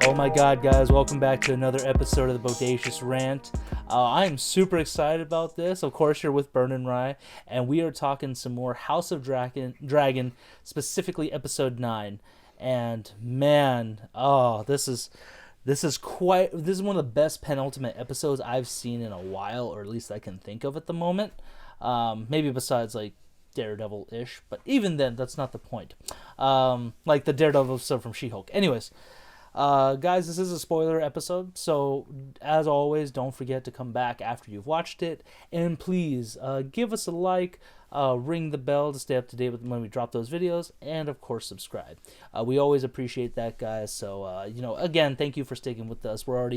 Oh my god, guys, welcome back to another episode of the Bodacious Rant. I'm super excited about this. Of course, you're with Burn and Rye, and we are talking some more House of Dragon, specifically episode 9. And man, this is one of the best penultimate episodes I've seen in a while, or at least I can think of at the moment. Maybe besides like Daredevil-ish, but even then, that's not the point. Like the Daredevil episode from She-Hulk. Anyways, guys, this is a spoiler episode, so as always, don't forget to come back after you've watched it, and please give us a like, ring the bell to stay up to date with when we drop those videos, and of course subscribe. We always appreciate that, guys. So again, thank you for sticking with us. We're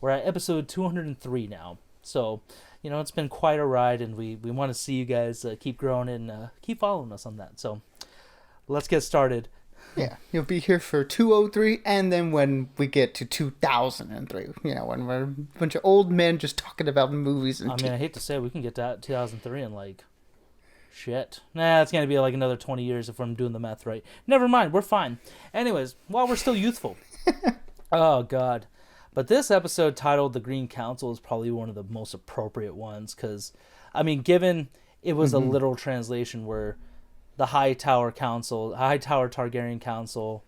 at episode 203 now, so it's been quite a ride, and we want to see you guys keep growing and keep following us on that. So let's get started. Yeah, you'll be here for 203, and then when we get to 2003, when we're a bunch of old men just talking about movies and I hate to say it, we can get to 2003 and like, shit. Nah, it's going to be like another 20 years if I'm doing the math right. Never mind, we're fine. Anyways, while we're still youthful. Oh, God. But this episode titled The Green Council is probably one of the most appropriate ones because, given it was a literal translation where the Hightower Targaryen Council,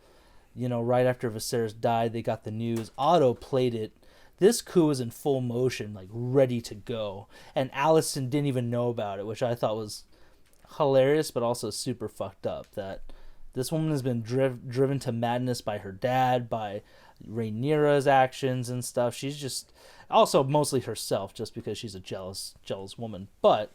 right after Viserys died, they got the news. Otto played it. This coup was in full motion, like ready to go. And Alicent didn't even know about it, which I thought was hilarious, but also super fucked up. That this woman has been driven to madness by her dad, by Rhaenyra's actions and stuff. She's just also mostly herself, just because she's a jealous woman. But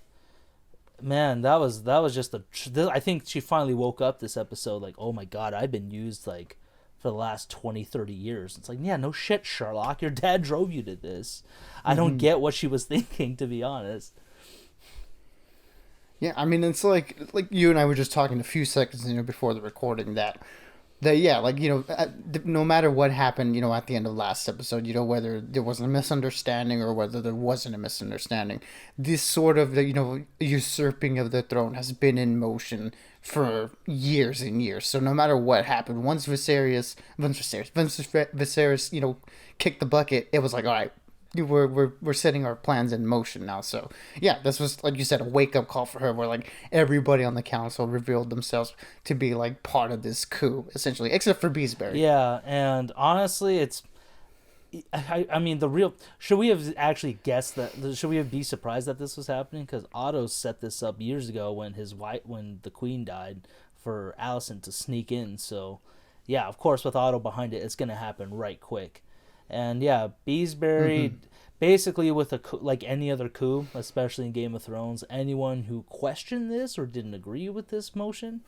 man, that was just I think she finally woke up this episode like, oh my god, I've been used like for the last 20, 30 years. It's like, yeah, no shit, Sherlock. Your dad drove you to this. I don't get what she was thinking, to be honest. Yeah, it's like you and I were just talking a few seconds before the recording that no matter what happened, at the end of last episode, whether there was a misunderstanding or whether there wasn't a misunderstanding, this sort of, usurping of the throne has been in motion for years and years. So no matter what happened, once Viserys, kicked the bucket, it was like, all right, we're setting our plans in motion now. So yeah, this was, like you said, a wake-up call for her, where like everybody on the council revealed themselves to be like part of this coup, essentially, except for Beesbury. Yeah, and honestly, it's the real, should we have actually guessed that, should we have be surprised that this was happening? Because Otto set this up years ago when the queen died, for Alicent to sneak in. So yeah, of course, with Otto behind it, it's gonna happen right quick. And yeah, Beesbury, basically with a coup, like any other coup, especially in Game of Thrones, anyone who questioned this or didn't agree with this motion,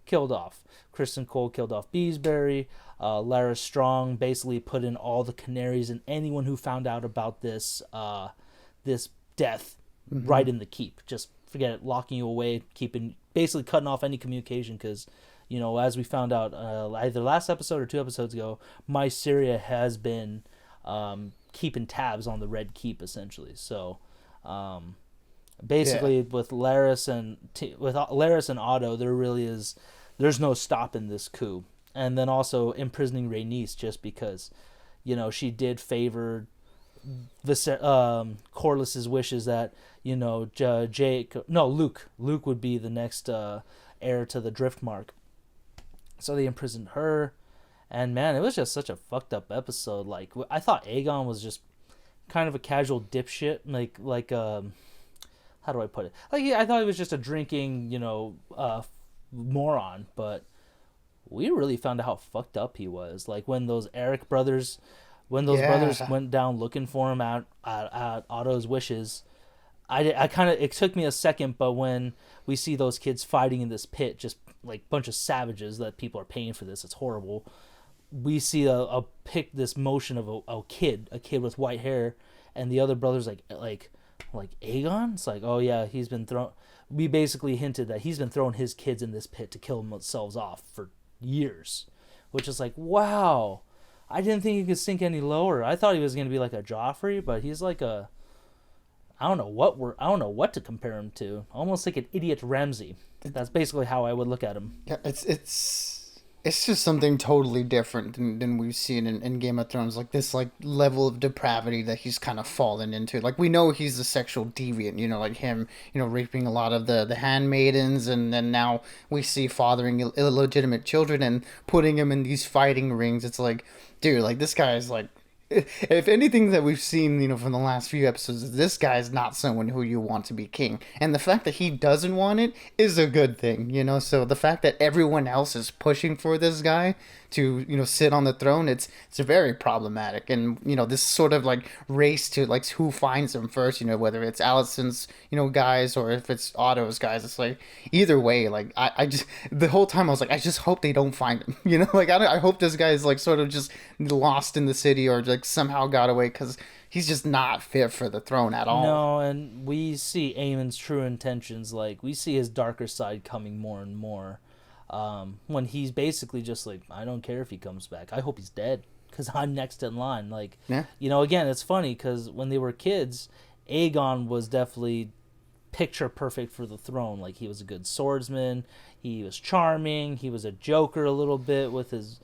killed off. Kristen Cole killed off Beesbury. Larys Strong basically put in all the canaries and anyone who found out about this this death right in the keep. Just forget it, locking you away, basically cutting off any communication, because as we found out either last episode or 2 episodes ago, Mysaria has been keeping tabs on the Red Keep, essentially. So basically, with Larys and Otto, there's no stopping this coup. And then also imprisoning Rhaenys, just because she did favor Corlys's wishes that Luke would be the next heir to the Driftmark. So they imprisoned her, and man, it was just such a fucked up episode. Like, I thought Aegon was just kind of a casual dipshit, like how do I put it? Like, I thought he was just a drinking, moron, but we really found out how fucked up he was. Like when those Eric brothers, brothers went down looking for him at Otto's wishes. It took me a second, but when we see those kids fighting in this pit, just like bunch of savages that people are paying for this, it's horrible. We see this motion of a kid with white hair, and the other brother's like Aegon. It's like, oh yeah, he's been thrown. We basically hinted that he's been throwing his kids in this pit to kill themselves off for years, which is like, wow. I didn't think he could sink any lower. I thought he was gonna be like a Joffrey, but he's like a, I don't know what to compare him to. Almost like an idiot Ramsay. That's basically how I would look at him. Yeah, it's It's just something totally different than we've seen in Game of Thrones. Like this like level of depravity that he's kind of fallen into. Like we know he's a sexual deviant, like him, raping a lot of the handmaidens, and then now we see fathering illegitimate children and putting him in these fighting rings. It's like, dude, like this guy is like, if anything that we've seen, from the last few episodes, this guy is not someone who you want to be king. And the fact that he doesn't want it is a good thing. So the fact that everyone else is pushing for this guy to, sit on the throne, it's very problematic. And, this sort of like race to like who finds him first, whether it's Allison's, guys or if it's Otto's guys, it's like either way, like I just, the whole time I was like, I just hope they don't find him, like I hope this guy is like sort of just lost in the city or like somehow got away because he's just not fit for the throne at all. No, and we see Aemon's true intentions. Like, we see his darker side coming more and more. When he's basically just like, I don't care if he comes back. I hope he's dead because I'm next in line. Like, Yeah. Again, it's funny because when they were kids, Aegon was definitely picture perfect for the throne. Like, he was a good swordsman. He was charming. He was a joker a little bit with his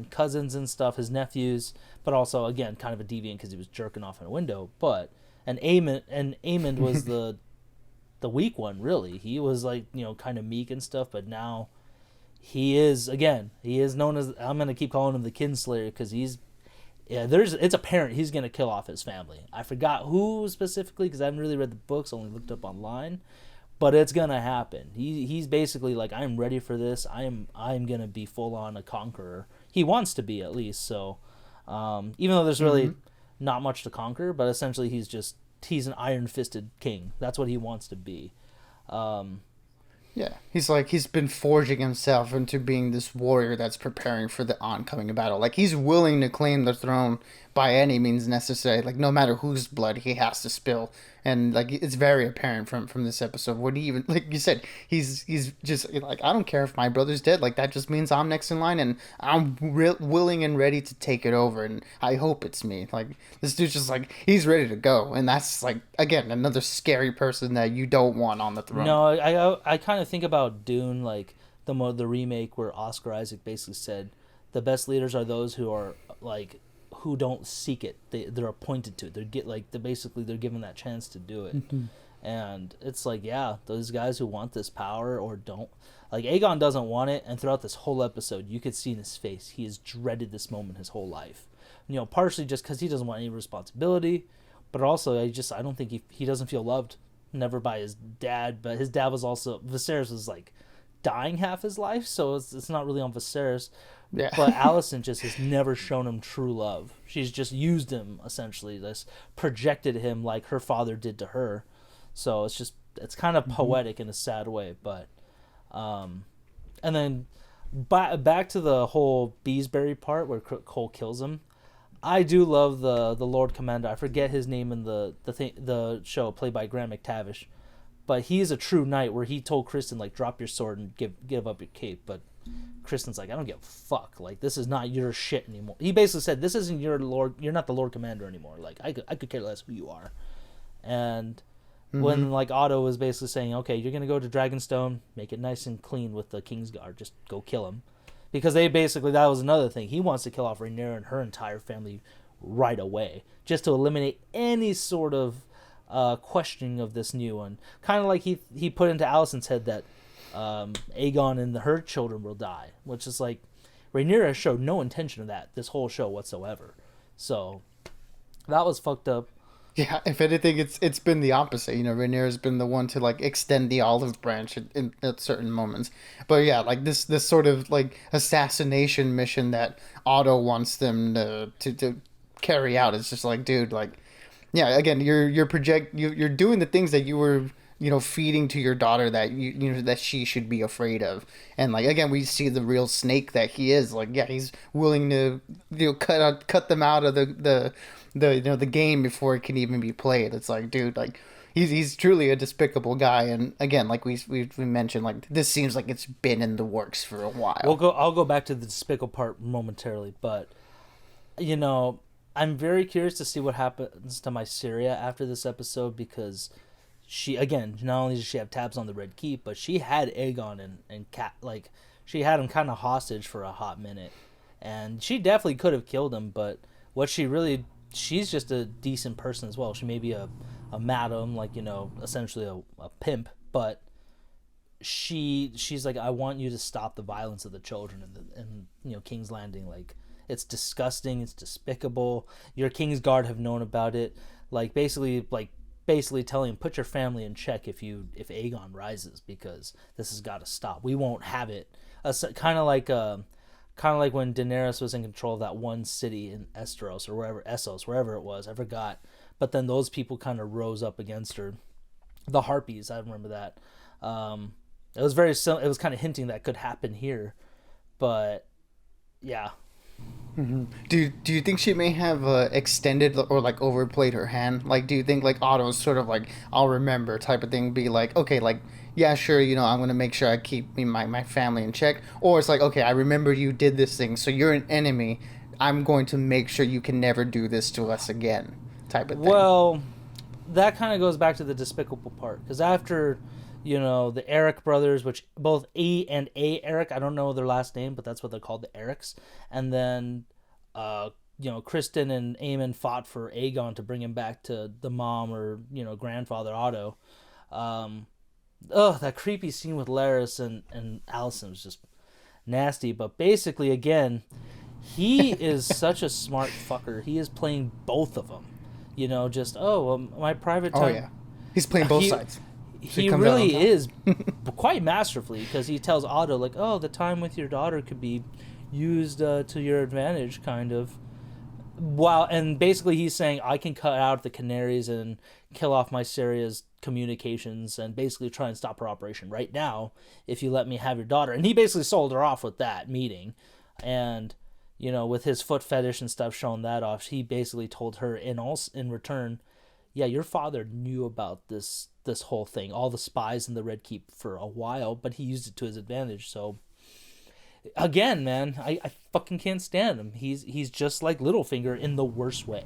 cousins and stuff, his nephews, but also again kind of a deviant because he was jerking off in a window. But and Aemond was the weak one, really. He was like kind of meek and stuff, but now he is known as, I'm gonna keep calling him the Kinslayer because it's apparent he's gonna kill off his family. I forgot who specifically because I haven't really read the books, only looked up online. But it's gonna happen. He's basically like, I'm ready for this. I'm gonna be full on a conqueror. He wants to be, at least. So, even though there's really not much to conquer, but essentially he's an iron fisted king. That's what he wants to be. Yeah, he's been forging himself into being this warrior that's preparing for the oncoming battle. Like he's willing to claim the throne by any means necessary. Like no matter whose blood he has to spill, and like it's very apparent from this episode. What he even, like you said, he's just like, I don't care if my brother's dead. Like that just means I'm next in line, and I'm willing and ready to take it over. And I hope it's me. Like this dude's just like, he's ready to go, and that's like again another scary person that you don't want on the throne. No, I kind of think about Dune, like the remake where Oscar Isaac basically said the best leaders are those who are like, who don't seek it. They're appointed to it. They're given that chance to do it. Mm-hmm. And it's like, yeah, those guys who want this power or don't, like Aegon doesn't want it, and throughout this whole episode you could see in his face he has dreaded this moment his whole life. Partially just because he doesn't want any responsibility, but also I don't think he doesn't feel loved, never by his dad. But his dad was also, Viserys was like dying half his life, so it's not really on Viserys. Yeah. But Alicent just has never shown him true love. She's just used him, essentially, this projected him like her father did to her. So it's kind of poetic in a sad way. But and then back to the whole Beesbury part where Cole kills him. I do love the Lord Commander. I forget his name in the show, played by Graham McTavish, but he's a true knight where he told Kristen, like, drop your sword and give up your cape. But Kristen's like, I don't give a fuck. Like, this is not your shit anymore. He basically said, this isn't your lord. You're not the Lord Commander anymore. Like, I could care less who you are. And when like Otto was basically saying, okay, you're gonna go to Dragonstone, make it nice and clean with the Kingsguard, just go kill him, because that was another thing. He wants to kill off Rhaenyra and her entire family right away, just to eliminate any sort of questioning of this new one. Kind of like he put into Alicent's head that Aegon and her children will die, which is like, Rhaenyra showed no intention of that this whole show whatsoever. So that was fucked up. Yeah, if anything, it's been the opposite. Rhaenyra's been the one to like extend the olive branch at certain moments. But yeah, like this sort of like assassination mission that Otto wants them to carry out. It's just like, dude, like, yeah, again, you're doing the things that you were feeding to your daughter that that she should be afraid of. And like again, we see the real snake that he is. Like, yeah, he's willing to cut them out of the game before it can even be played. It's like, dude, like he's truly a despicable guy. And again, like we mentioned, like this seems like it's been in the works for a while. I'll go back to the despicable part momentarily, but I'm very curious to see what happens to my Syria after this episode, because she, again, not only does she have tabs on the Red Keep, but she had Aegon and Cat, like, she had him kind of hostage for a hot minute, and she definitely could have killed him. But what she's just a decent person as well. She may be a madam, like, essentially a pimp, but she's like, I want you to stop the violence of the children in King's Landing. Like, it's disgusting, it's despicable. Your King's Guard have known about it. Like, basically telling him, put your family in check if Aegon rises, because this has got to stop. We won't have it. Kind of like when Daenerys was in control of that one city in Essos, wherever it was, I forgot. But then those people kind of rose up against her. The Harpies, I remember that. It was it was kind of hinting that could happen here, but yeah. Mm-hmm. Do you think she may have extended or like overplayed her hand? Like, do you think like Otto's sort of like, I'll remember type of thing, be like, okay, like, yeah, sure, I'm gonna make sure I keep my family in check, or it's like, okay, I remember you did this thing, so you're an enemy. I'm going to make sure you can never do this to us again, type of thing. Well, that kind of goes back to the despicable part, because after the Eric brothers, which both E and A Eric, I don't know their last name, but that's what they're called, the Erics. And then, Kristen and Aemon fought for Aegon to bring him back to the mom or, grandfather Otto. That creepy scene with Larys and Alicent was just nasty. But basically, again, he is such a smart fucker. He is playing both of them. My private time. Oh, yeah. He's playing both sides. He really is quite masterfully, because he tells Otto, like, oh, the time with your daughter could be used to your advantage, kind of. Wow, and basically he's saying, I can cut out the Canaries and kill off my Syria's communications and basically try and stop her operation right now if you let me have your daughter. And he basically sold her off with that meeting. And, with his foot fetish and stuff showing that off, he basically told her in return, yeah, your father knew about this whole thing, all the spies in the Red Keep for a while, but he used it to his advantage. So, again, man, I fucking can't stand him. He's just like Littlefinger in the worst way.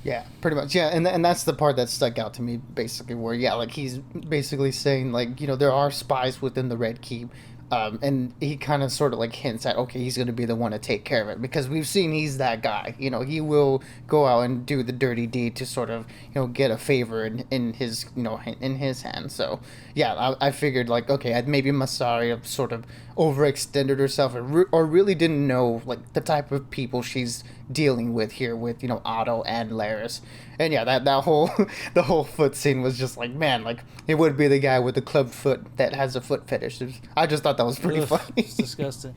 Yeah, pretty much. Yeah, and that's the part that stuck out to me, basically, where, yeah, like, he's basically saying, like, there are spies within the Red Keep, and he kind of sort of like hints at, okay, he's going to be the one to take care of it, because we've seen he's that guy. He will go out and do the dirty deed to sort of, get a favor in his, in his hands. So, yeah, I figured, like, okay, maybe Masari sort of overextended herself or really didn't know, like, the type of people she's dealing with here with, Otto and Larys. And yeah, that whole the whole foot scene was just like, man, like, it would be the guy with the club foot that has a foot fetish. I just thought that was pretty funny. It's disgusting.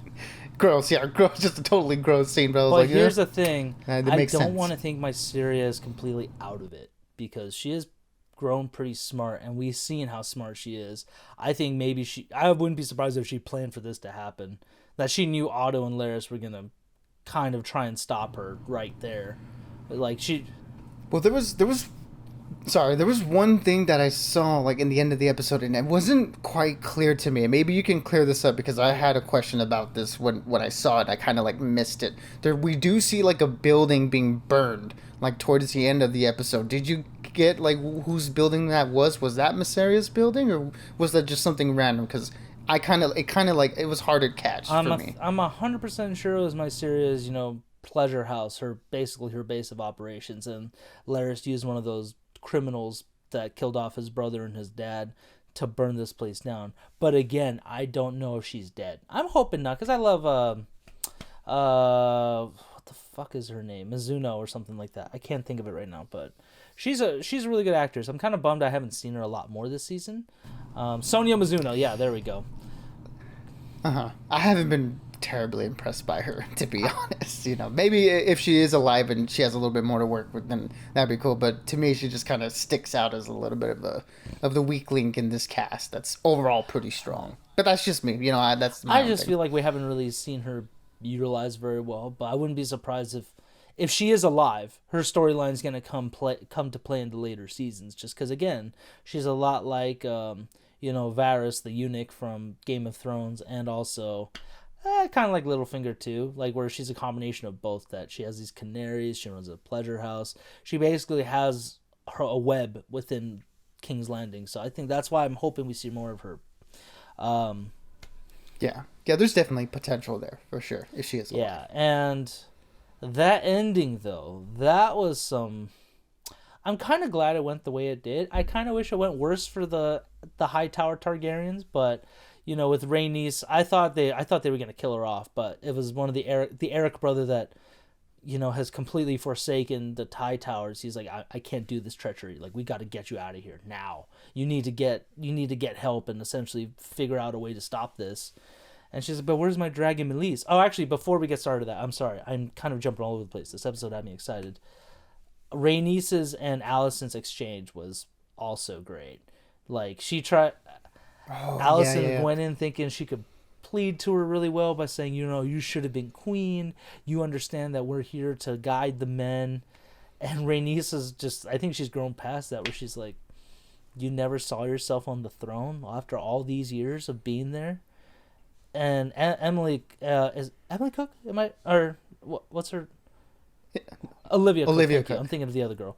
Gross, yeah, gross, just a totally gross scene. But I was like, here's the thing, I don't want to think my Syria is completely out of it, because she has grown pretty smart, and we've seen how smart she is. I think maybe I wouldn't be surprised if she planned for this to happen, that she knew Otto and Larys were gonna kind of try and stop her right there. But, like, well, there was one thing that I saw, like, in the end of the episode, and it wasn't quite clear to me. Maybe you can clear this up, because I had a question about this when I saw it. I kind of, like, missed it. We do see, like, a building being burned, like, towards the end of the episode. Did you get, like, whose building that was? Was that Mysaria's building, or was that just something random? Because it was hard to catch for me. I'm 100% sure it was Mysaria's, pleasure house, basically her base of operations, and Larys used one of those criminals that killed off his brother and his dad to burn this place down. But again, I don't know if she's dead. I'm hoping not, because I love what the fuck is her name? Mizuno or something like that. I can't think of it right now, but she's a really good actress. I'm kind of bummed I haven't seen her a lot more this season. Sonia Mizuno, yeah, there we go. I haven't been terribly impressed by her, to be honest. Maybe if she is alive and she has a little bit more to work with, then that'd be cool. But to me, she just kind of sticks out as a little bit of the weak link in this cast. That's overall pretty strong. But that's just me. That's my I just feel like we haven't really seen her utilized very well. But I wouldn't be surprised if she is alive, her storyline is going to come to play in the later seasons. Just because, again, she's a lot like Varys, the eunuch from Game of Thrones, and also kind of like Littlefinger too, like where she's a combination of both. That she has these canaries, she runs a pleasure house. She basically has a web within King's Landing. So I think that's why I'm hoping we see more of her. Yeah. Yeah, there's definitely potential there, for sure, if she is alive. Yeah, and that ending, though, that was some... I'm kind of glad it went the way it did. I kind of wish it went worse for the Hightower Targaryens, but with Rhaenys, I thought they were gonna kill her off, but it was one of the Eric brother that has completely forsaken the Hightowers. He's like, I can't do this treachery. Like, we got to get you out of here now. You need to get help and essentially figure out a way to stop this. And she's like, but where's my dragon Melise? Oh, actually, before we get started with that, I'm sorry. I'm kind of jumping all over the place. This episode had me excited. Rhaenys's and Alicent's exchange was also great. Like, she tried... Alicent went in thinking she could plead to her really well by saying, you should have been queen. You understand that we're here to guide the men. And Rhaenys is just... I think she's grown past that, where she's like, you never saw yourself on the throne after all these years of being there? And Emily... is Emily Cook? What's her... Olivia Cook. I'm thinking of the other girl,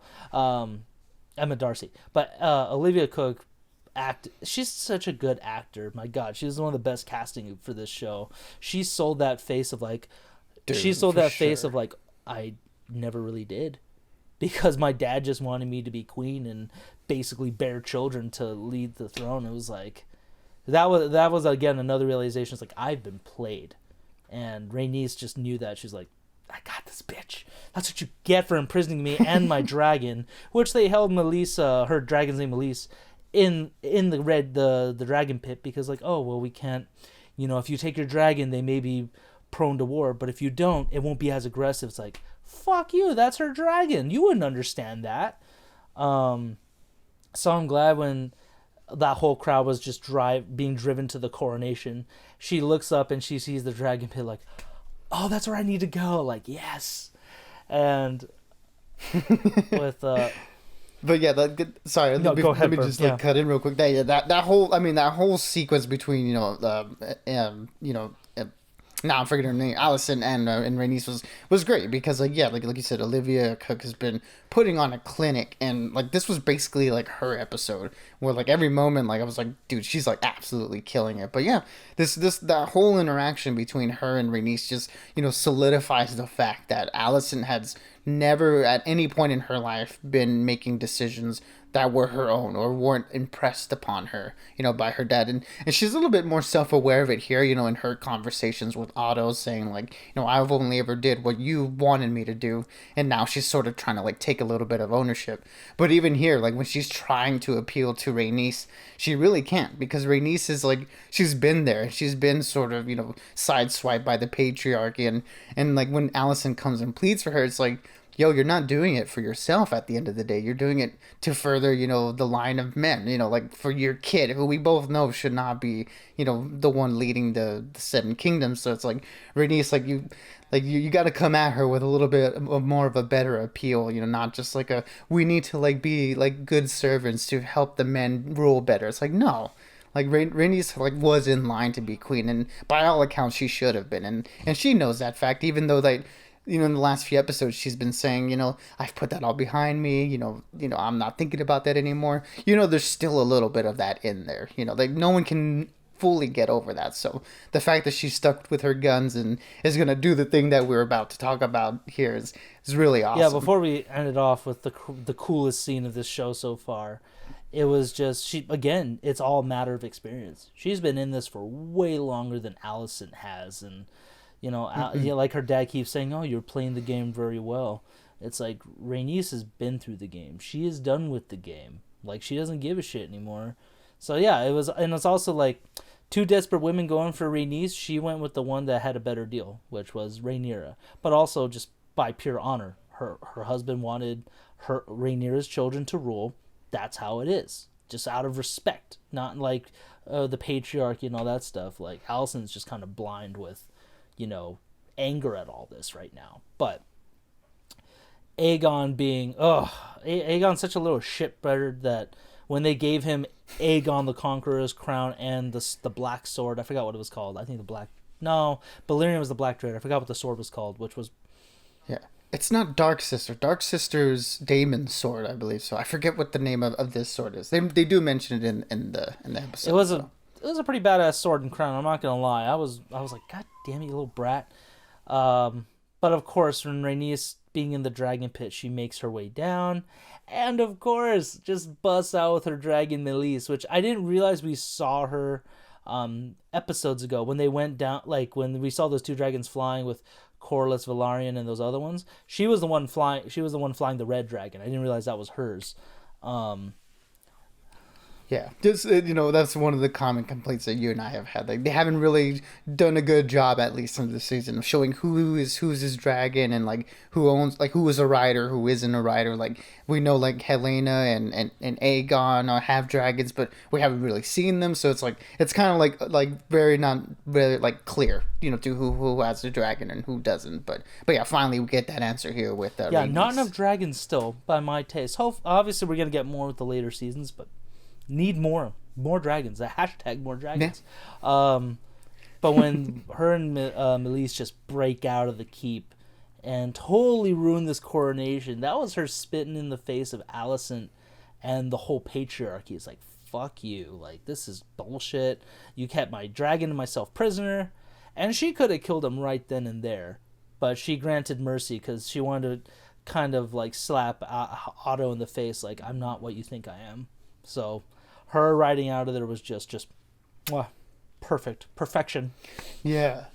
Emma Darcy. But Olivia Cook, she's such a good actor. My God, she's one of the best casting for this show. She sold that face of like, face of like, I never really did, because my dad just wanted me to be queen and basically bear children to lead the throne. It was like, that was again another realization. It's like, I've been played, and Rhaenys just knew that. She's like, I got this bitch. That's what you get for imprisoning me and my dragon, which they held Melissa, her dragon's name Melise, in the dragon pit, because like, oh well, we can't, if you take your dragon, they may be prone to war, but if you don't, it won't be as aggressive. It's like, fuck you, that's her dragon. You wouldn't understand that. So I'm glad when that whole crowd was just being driven to the coronation, she looks up and she sees the dragon pit, like, oh, that's where I need to go. Like, yes. And with but yeah, sorry. No, go ahead. Let me just cut in real quick. That whole sequence between now I'm forgetting her name, Alicent and Rhaenys was great, because like you said, Olivia Cook has been putting on a clinic, and like this was basically like her episode, where like every moment, like I was like, dude, she's like absolutely killing it. But yeah, that whole interaction between her and Rhaenys just solidifies the fact that Alicent has never at any point in her life been making decisions that were her own or weren't impressed upon her, by her dad. And she's a little bit more self-aware of it here, in her conversations with Otto, saying like, I've only ever did what you wanted me to do. And now she's sort of trying to like take a little bit of ownership. But even here, like when she's trying to appeal to Rhaenys, she really can't, because Rhaenys is like, she's been there. She's been sort of, sideswiped by the patriarchy. And like when Alicent comes and pleads for her, it's like, yo, you're not doing it for yourself at the end of the day. You're doing it to further, the line of men, like for your kid, who we both know should not be, the one leading the Seven Kingdoms. So it's like, Rhaenys, you got to come at her with a little bit of more of a better appeal, not just like we need to like be like good servants to help the men rule better. It's like, no. Like Rhaenys like was in line to be queen, and by all accounts she should have been, and she knows that fact, even though like, in the last few episodes, she's been saying, I've put that all behind me, I'm not thinking about that anymore. There's still a little bit of that in there, like no one can fully get over that. So the fact that she's stuck with her guns and is going to do the thing that we're about to talk about here is really awesome. Yeah, before we end it off with the coolest scene of this show so far, it was just, it's all a matter of experience. She's been in this for way longer than Alicent has, and like her dad keeps saying, oh, you're playing the game very well. It's like, Rhaenys has been through the game. She is done with the game. Like, she doesn't give a shit anymore. So yeah, it's also like, two desperate women going for Rhaenys. She went with the one that had a better deal, which was Rhaenyra. But also just by pure honor. Her husband wanted Rhaenyra's children to rule. That's how it is. Just out of respect. Not like the patriarchy and all that stuff. Like, Alicent's just kind of blind with anger at all this right now. But Aegon's such a little shitbird that when they gave him Aegon the Conqueror's crown and the black sword, I forgot what it was called. I think Balerion was the black dread. I forgot what the sword was called, which was... Yeah. It's not Dark Sister. Dark Sister's Daemon's sword, I believe so. I forget what the name of this sword is. They do mention it in the episode. it was a pretty badass sword and crown. I'm not gonna lie. I was like, God damn it, you little brat. But of course, when Rhaenys being in the dragon pit, she makes her way down, and of course, just busts out with her dragon Melise, which I didn't realize we saw her episodes ago when they went down. Like when we saw those two dragons flying with Corlys, Velaryon, and those other ones. She was the one flying. She was the one flying the red dragon. I didn't realize that was hers. Yeah, just that's one of the common complaints that you and I have had. Like they haven't really done a good job, at least in the season, of showing who's his dragon and like who is a rider, who isn't a rider. Like we know like Helena and Aegon have dragons, but we haven't really seen them. So it's kind of like very not very like clear, to who has the dragon and who doesn't. But yeah, finally we get that answer here with yeah, Rhaenys. not enough dragons still by my taste. Obviously we're gonna get more with the later seasons, but. Need more dragons. The hashtag more dragons. Yeah. But when her and Melise just break out of the keep and totally ruin this coronation, that was her spitting in the face of Alicent and the whole patriarchy. It's like, fuck you. Like, this is bullshit. You kept my dragon and myself prisoner. And she could have killed him right then and there. But she granted mercy because she wanted to kind of like slap Otto in the face like, I'm not what you think I am. So her riding out of there was just perfection. Yeah.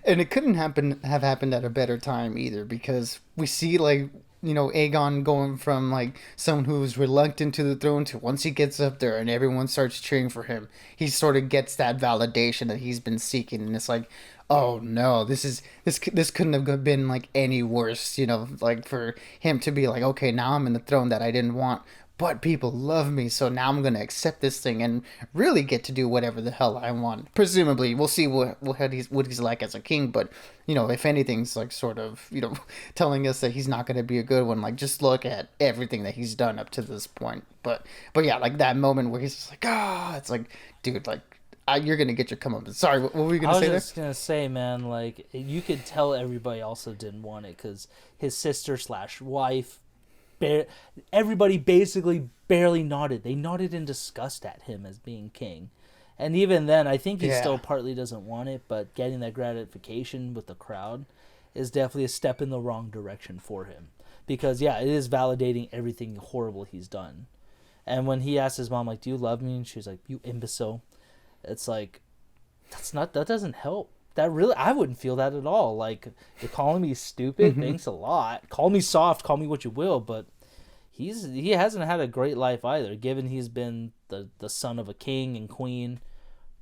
And it couldn't have happened at a better time either, because we see Aegon going from like someone who's reluctant to the throne to once he gets up there and everyone starts cheering for him, he sort of gets that validation that he's been seeking, and it's like, oh no, this couldn't have been like any worse, like for him to be like, okay, now I'm in the throne that I didn't want. But people love me, so now I'm going to accept this thing and really get to do whatever the hell I want. Presumably, we'll see what he's like as a king, but, if anything's like sort of, telling us that he's not going to be a good one, like just look at everything that he's done up to this point. But yeah, like that moment where he's just like, it's like, dude, like, you're going to get your comeuppance. Sorry, what were you going to say there? I was just going to say, man, like, you could tell everybody also didn't want it because his sister/wife, everybody basically barely nodded. They nodded in disgust at him as being king. And even then, I think he still partly doesn't want it, but getting that gratification with the crowd is definitely a step in the wrong direction for him. Because, yeah, it is validating everything horrible he's done. And when he asked his mom, like, do you love me? And she was like, you imbecile. It's like, that doesn't help. I wouldn't feel that at all. Like, you're calling me stupid, thanks a lot. Call me soft, call me what you will, but he hasn't had a great life either, given he's been the son of a king and queen.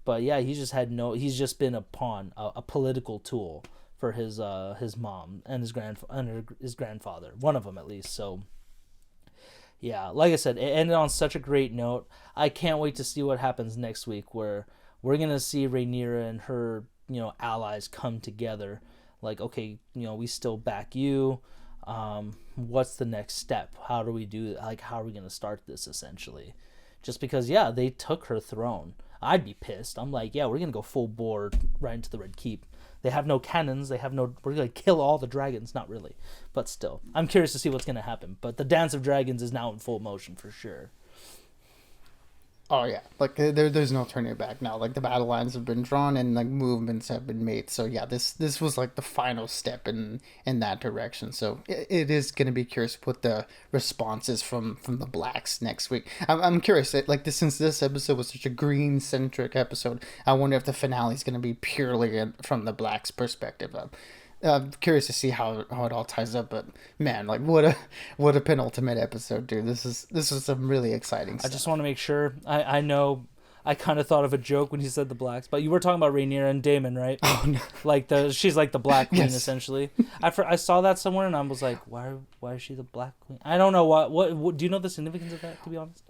But yeah, he's just been a pawn, a political tool for his mom and his grandfather, one of them at least. So yeah, like I said, it ended on such a great note. I can't wait to see what happens next week, where we're gonna see Rhaenyra and her allies come together. Like, okay, we still back you. What's the next step? How do we do? Like, how are we gonna start this? Essentially, just because they took her throne. I'd be pissed. I'm like, yeah, we're gonna go full bore right into the Red Keep. They have no cannons. We're gonna kill all the dragons. Not really, but still, I'm curious to see what's gonna happen. But the Dance of Dragons is now in full motion for sure. Oh yeah, like there's no turning back now. Like the battle lines have been drawn and like movements have been made. So yeah, this was like the final step in that direction. So it is going to be curious what the response is from the Blacks next week. I'm curious. Since this episode was such a green centric episode, I wonder if the finale is going to be purely from the Blacks' perspective. I'm curious to see how it all ties up, but man, like what a penultimate episode, dude. This is some really exciting stuff. I just want to make sure. I know I kind of thought of a joke when you said the Blacks, but you were talking about Rhaenyra and Daemon, right? Oh no. Like she's like the Black Queen, yes. Essentially. I saw that somewhere and I was like, why is she the Black Queen? I don't know what do you know the significance of that, to be honest?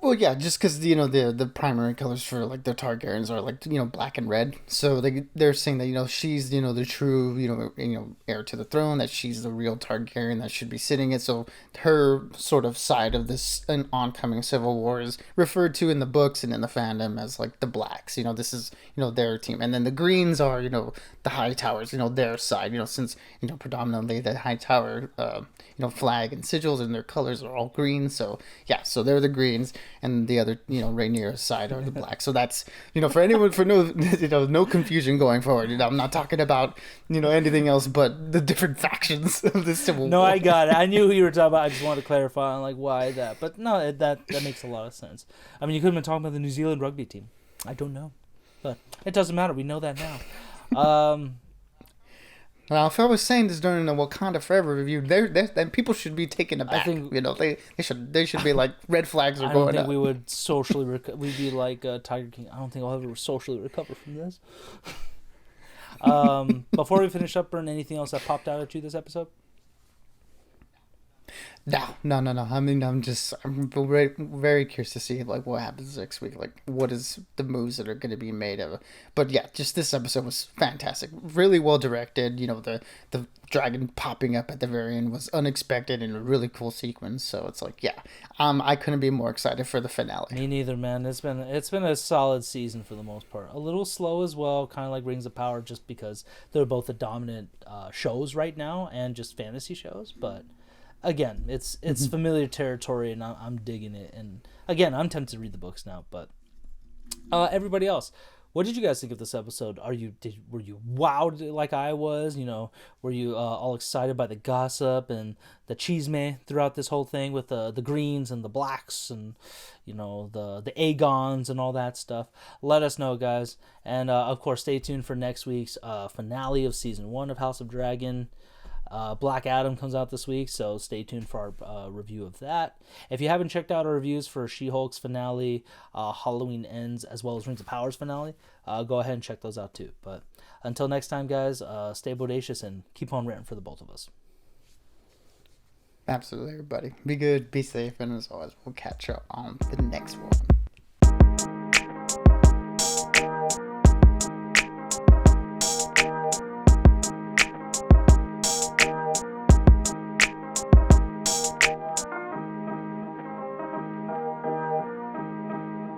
Well, yeah, just because the primary colors for like the Targaryens are like black and red, so they're saying that she's the true heir to the throne, that she's the real Targaryen that should be sitting it. So her sort of side of this oncoming civil war is referred to in the books and in the fandom as like the Blacks. This is their team, and then the Greens are the High Towers, their side. Since predominantly the High Tower flag and sigils and their colors are all green. So yeah, so they're the Greens. and the other, Rhaenyra's side are the black. So that's, for anyone, for no, no confusion going forward. I'm not talking about, anything else but the different factions of the Civil War. No, I got it. I knew who you were talking about. I just wanted to clarify on like why that. But no, that makes a lot of sense. I mean, you could have been talking about the New Zealand rugby team. I don't know, but it doesn't matter. We know that now. Now, if I was saying this during the Wakanda Forever review, then people should be taken aback. I think, they should be like red flags are going up. I don't think we would socially we'd be like Tiger King. I don't think I'll ever socially recover from this. Before we finish up, Bern, anything else that popped out at you this episode? No. I mean, I'm very, very curious to see like what happens next week. Like, what is the moves that are going to be made of it. But yeah, just this episode was fantastic, really well directed. The dragon popping up at the very end was unexpected and a really cool sequence. So it's like, yeah, I couldn't be more excited for the finale. Me neither, man. It's been a solid season for the most part. A little slow as well, kind of like Rings of Power, just because they're both the dominant shows right now and just fantasy shows, but. Again, it's familiar territory, and I'm digging it. And again, I'm tempted to read the books now. But everybody else, what did you guys think of this episode? Were you wowed like I was? Were you all excited by the gossip and the chisme throughout this whole thing with the greens and the blacks and the Aegons and all that stuff? Let us know, guys. And of course, stay tuned for next week's finale of season 1 of House of Dragon. Black Adam comes out this week, so stay tuned for our review of that. If you haven't checked out our reviews for She-Hulk's finale, Halloween Ends, as well as Rings of Power's finale, go ahead and check those out too. But until next time, guys, stay bodacious and keep on ranting for the both of us. Absolutely, everybody. Be good, be safe, and as always, we'll catch you on the next one.